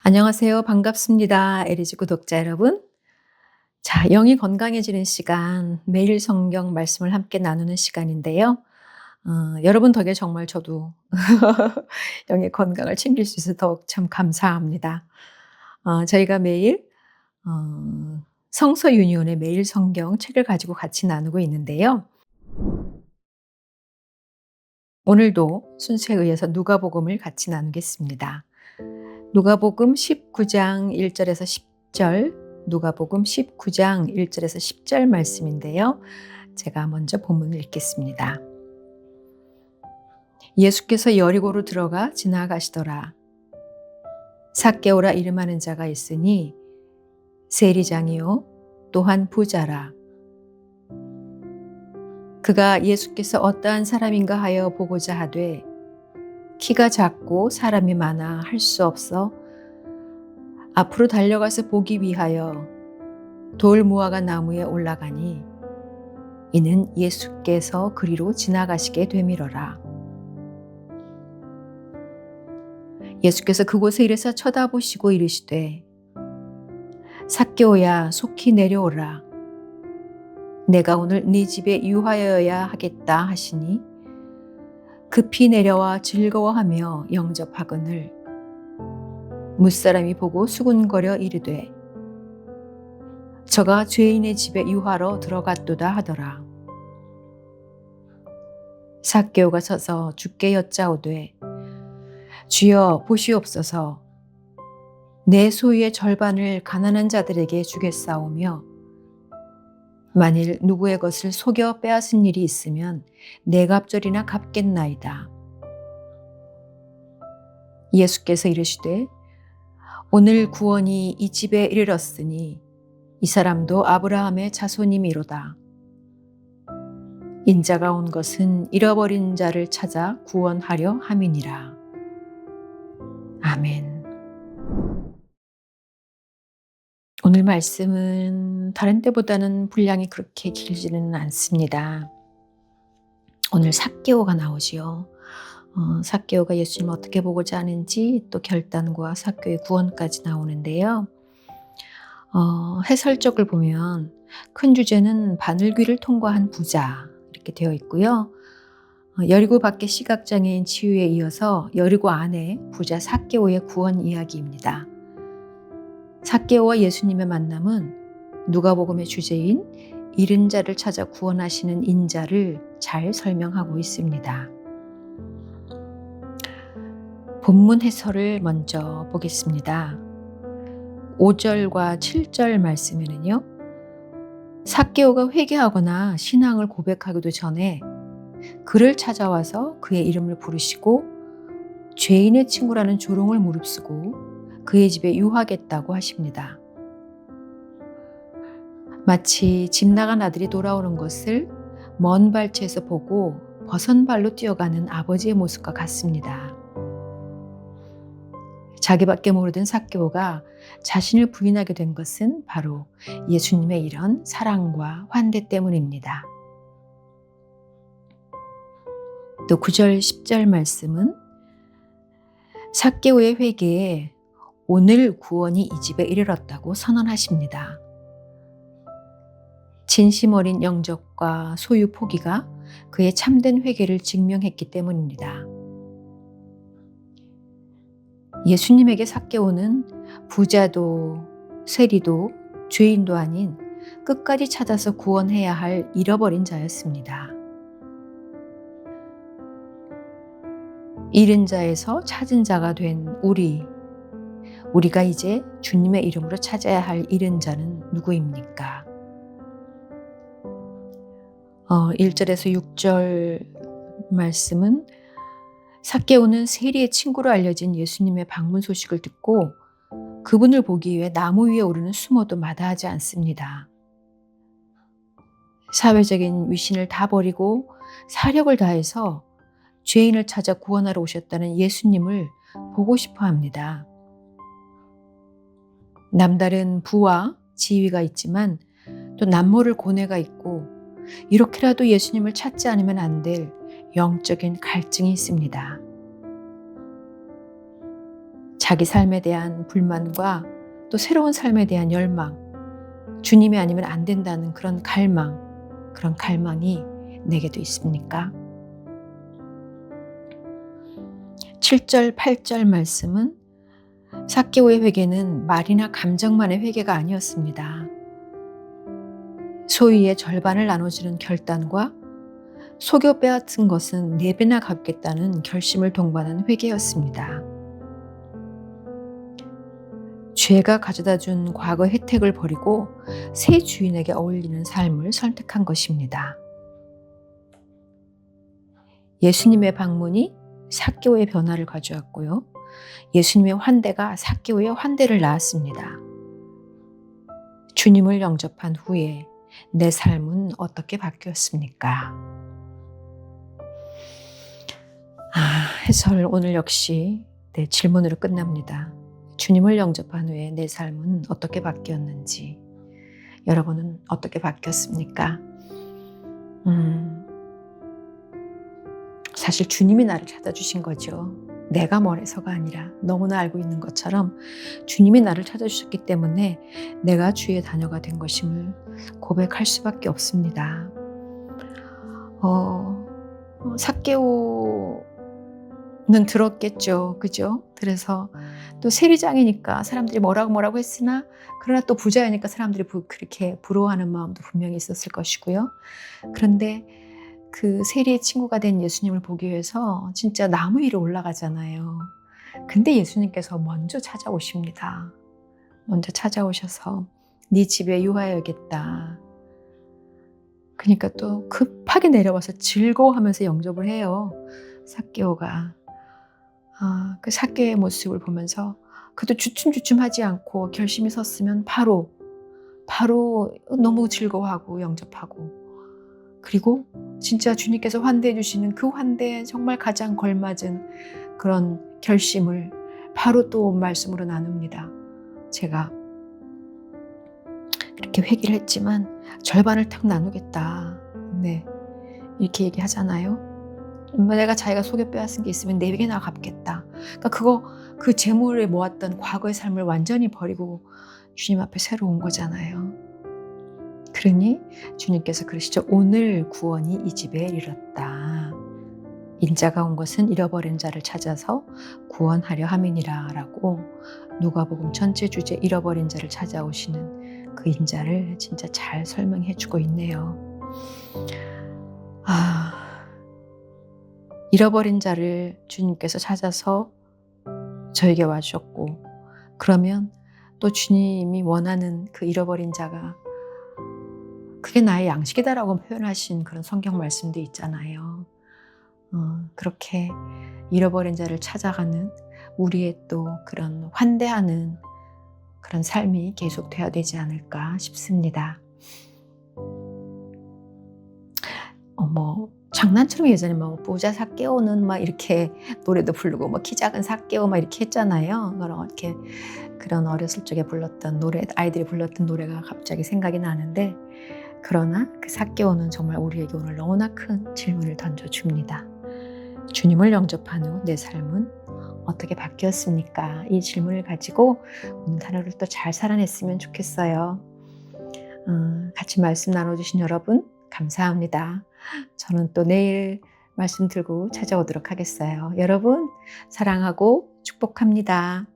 안녕하세요. 반갑습니다. 에리즈 구독자 여러분. 자, 영이 건강해지는 시간, 매일 성경 말씀을 함께 나누는 시간인데요. 여러분 덕에 정말 저도 영의 건강을 챙길 수 있어서 더욱 참 감사합니다. 저희가 매일 성서 유니온의 매일 성경 책을 가지고 같이 나누고 있는데요. 오늘도 순서에 의해서 누가복음을 같이 나누겠습니다. 누가복음 19장 1절에서 10절, 누가복음 19장 1절에서 10절 말씀인데요. 제가 먼저 본문을 읽겠습니다. 예수께서 여리고로 들어가 지나가시더라. 삭개오라 이름하는 자가 있으니 세리장이요 또한 부자라. 그가 예수께서 어떠한 사람인가 하여 보고자 하되 키가 작고 사람이 많아 할 수 없어 앞으로 달려가서 보기 위하여 돌 무화과 나무에 올라가니 이는 예수께서 그리로 지나가시게 되밀어라. 예수께서 그곳에 이르사 쳐다보시고 이르시되 삭개오야 속히 내려오라. 내가 오늘 네 집에 유하여야 하겠다 하시니 급히 내려와 즐거워하며 영접하거늘 무사람이 보고 수군거려 이르되 저가 죄인의 집에 유하러 들어갔도다 하더라. 삭개오가 서서 주께 여짜오되 주여 보시옵소서. 내 소유의 절반을 가난한 자들에게 주겠사오며 만일 누구의 것을 속여 빼앗은 일이 있으면 네 갑절이나 갚겠나이다. 예수께서 이르시되 오늘 구원이 이 집에 이르렀으니 이 사람도 아브라함의 자손이미로다. 인자가 온 것은 잃어버린 자를 찾아 구원하려 함이니라. 아멘. 오늘 말씀은 다른 때보다는 분량이 그렇게 길지는 않습니다. 오늘 삭개오가 나오지요. 삭개오가 예수님을 어떻게 보고자 하는지 또 결단과 삭개오의 구원까지 나오는데요. 해설적을 보면 큰 주제는 바늘귀를 통과한 부자 이렇게 되어 있고요. 여리고 밖의 시각장애인 치유에 이어서 여리고 안에 부자 삭개오의 구원 이야기입니다. 삭개오와 예수님의 만남은 누가복음의 주제인 잃은 자를 찾아 구원하시는 인자를 잘 설명하고 있습니다. 본문 해설을 먼저 보겠습니다. 5절과 7절 말씀에는요. 삭개오가 회개하거나 신앙을 고백하기도 전에 그를 찾아와서 그의 이름을 부르시고 죄인의 친구라는 조롱을 무릅쓰고 그의 집에 유하겠다고 하십니다. 마치 집 나간 아들이 돌아오는 것을 먼 발치에서 보고 버선발로 뛰어가는 아버지의 모습과 같습니다. 자기밖에 모르던 삭개오가 자신을 부인하게 된 것은 바로 예수님의 이런 사랑과 환대 때문입니다. 또 9절 10절 말씀은 삭개오의 회개에 오늘 구원이 이 집에 이르렀다고 선언하십니다. 진심 어린 영접과 소유 포기가 그의 참된 회개를 증명했기 때문입니다. 예수님에게 삭개오는 부자도 세리도 죄인도 아닌 끝까지 찾아서 구원해야 할 잃어버린 자였습니다. 잃은 자에서 찾은 자가 된 우리가 이제 주님의 이름으로 찾아야 할 잃은 자는 누구입니까? 1절에서 6절 말씀은 삭개오는 세리의 친구로 알려진 예수님의 방문 소식을 듣고 그분을 보기 위해 나무 위에 오르는 수모도 마다하지 않습니다. 사회적인 위신을 다 버리고 사력을 다해서 죄인을 찾아 구원하러 오셨다는 예수님을 보고 싶어 합니다. 남다른 부와 지위가 있지만 또 남모를 고뇌가 있고 이렇게라도 예수님을 찾지 않으면 안 될 영적인 갈증이 있습니다. 자기 삶에 대한 불만과 또 새로운 삶에 대한 열망, 주님이 아니면 안 된다는 그런 갈망이 내게도 있습니까? 7절, 8절 말씀은 삭개오의 회개는 말이나 감정만의 회개가 아니었습니다. 소유의 절반을 나눠주는 결단과 속여 빼앗은 것은 4배나 갚겠다는 결심을 동반한 회개였습니다. 죄가 가져다준 과거 혜택을 버리고 새 주인에게 어울리는 삶을 선택한 것입니다. 예수님의 방문이 삭개오의 변화를 가져왔고요. 예수님의 환대가 삭개오의 환대를 낳았습니다. 주님을 영접한 후에 내 삶은 어떻게 바뀌었습니까? 해설 오늘 역시 질문으로 끝납니다. 주님을 영접한 후에 내 삶은 어떻게 바뀌었는지, 여러분은 어떻게 바뀌었습니까? 사실 주님이 나를 찾아주신 거죠. 내가 뭐래서가 아니라 너무나 알고 있는 것처럼 주님이 나를 찾아주셨기 때문에 내가 주의 자녀가 된 것임을 고백할 수밖에 없습니다. 삭개오는 들었겠죠. 그죠? 그래서 또 세리장이니까 사람들이 뭐라고 했으나 그러나 또 부자이니까 사람들이 그렇게 부러워하는 마음도 분명히 있었을 것이고요. 그런데 그 세리의 친구가 된 예수님을 보기 위해서 진짜 나무 위로 올라가잖아요. 근데 예수님께서 먼저 찾아오십니다. 먼저 찾아오셔서 네 집에 유하여야겠다. 그러니까 또 급하게 내려와서 즐거워하면서 영접을 해요. 삭개오가. 그 삭개오의 모습을 보면서 그도 주춤주춤하지 않고 결심이 섰으면 바로 너무 즐거워하고 영접하고, 그리고 진짜 주님께서 환대해 주시는 그 환대에 정말 가장 걸맞은 그런 결심을 바로 또 말씀으로 나눕니다. 제가 이렇게 회개를 했지만 절반을 탁 나누겠다. 네, 이렇게 얘기하잖아요. 내가 자기가 속여 빼앗은 게 있으면 4배나 갚겠다. 그러니까 그 재물에 모았던 과거의 삶을 완전히 버리고 주님 앞에 새로 온 거잖아요. 그러니 주님께서 그러시죠. 오늘 구원이 이 집에 이르렀다. 인자가 온 것은 잃어버린 자를 찾아서 구원하려 함이니라 라고 누가복음 전체 주제 잃어버린 자를 찾아오시는 그 인자를 진짜 잘 설명해 주고 있네요. 잃어버린 자를 주님께서 찾아서 저에게 와주셨고, 그러면 또 주님이 원하는 그 잃어버린 자가 그게 나의 양식이다라고 표현하신 그런 성경 말씀도 있잖아요. 그렇게 잃어버린 자를 찾아가는 우리의 또 그런 환대하는 그런 삶이 계속돼야 되지 않을까 싶습니다. 장난처럼 예전에 보자 삭개오는 막 이렇게 노래도 부르고 키 작은 삭개오 막 이렇게 했잖아요. 그런 어렸을 적에 불렀던 노래, 아이들이 불렀던 노래가 갑자기 생각이 나는데, 그러나 그 삭개오는 정말 우리에게 오늘 너무나 큰 질문을 던져줍니다. 주님을 영접한 후 내 삶은 어떻게 바뀌었습니까? 이 질문을 가지고 오늘 하루를 또 잘 살아냈으면 좋겠어요. 같이 말씀 나눠주신 여러분 감사합니다. 저는 또 내일 말씀 들고 찾아오도록 하겠어요. 여러분 사랑하고 축복합니다.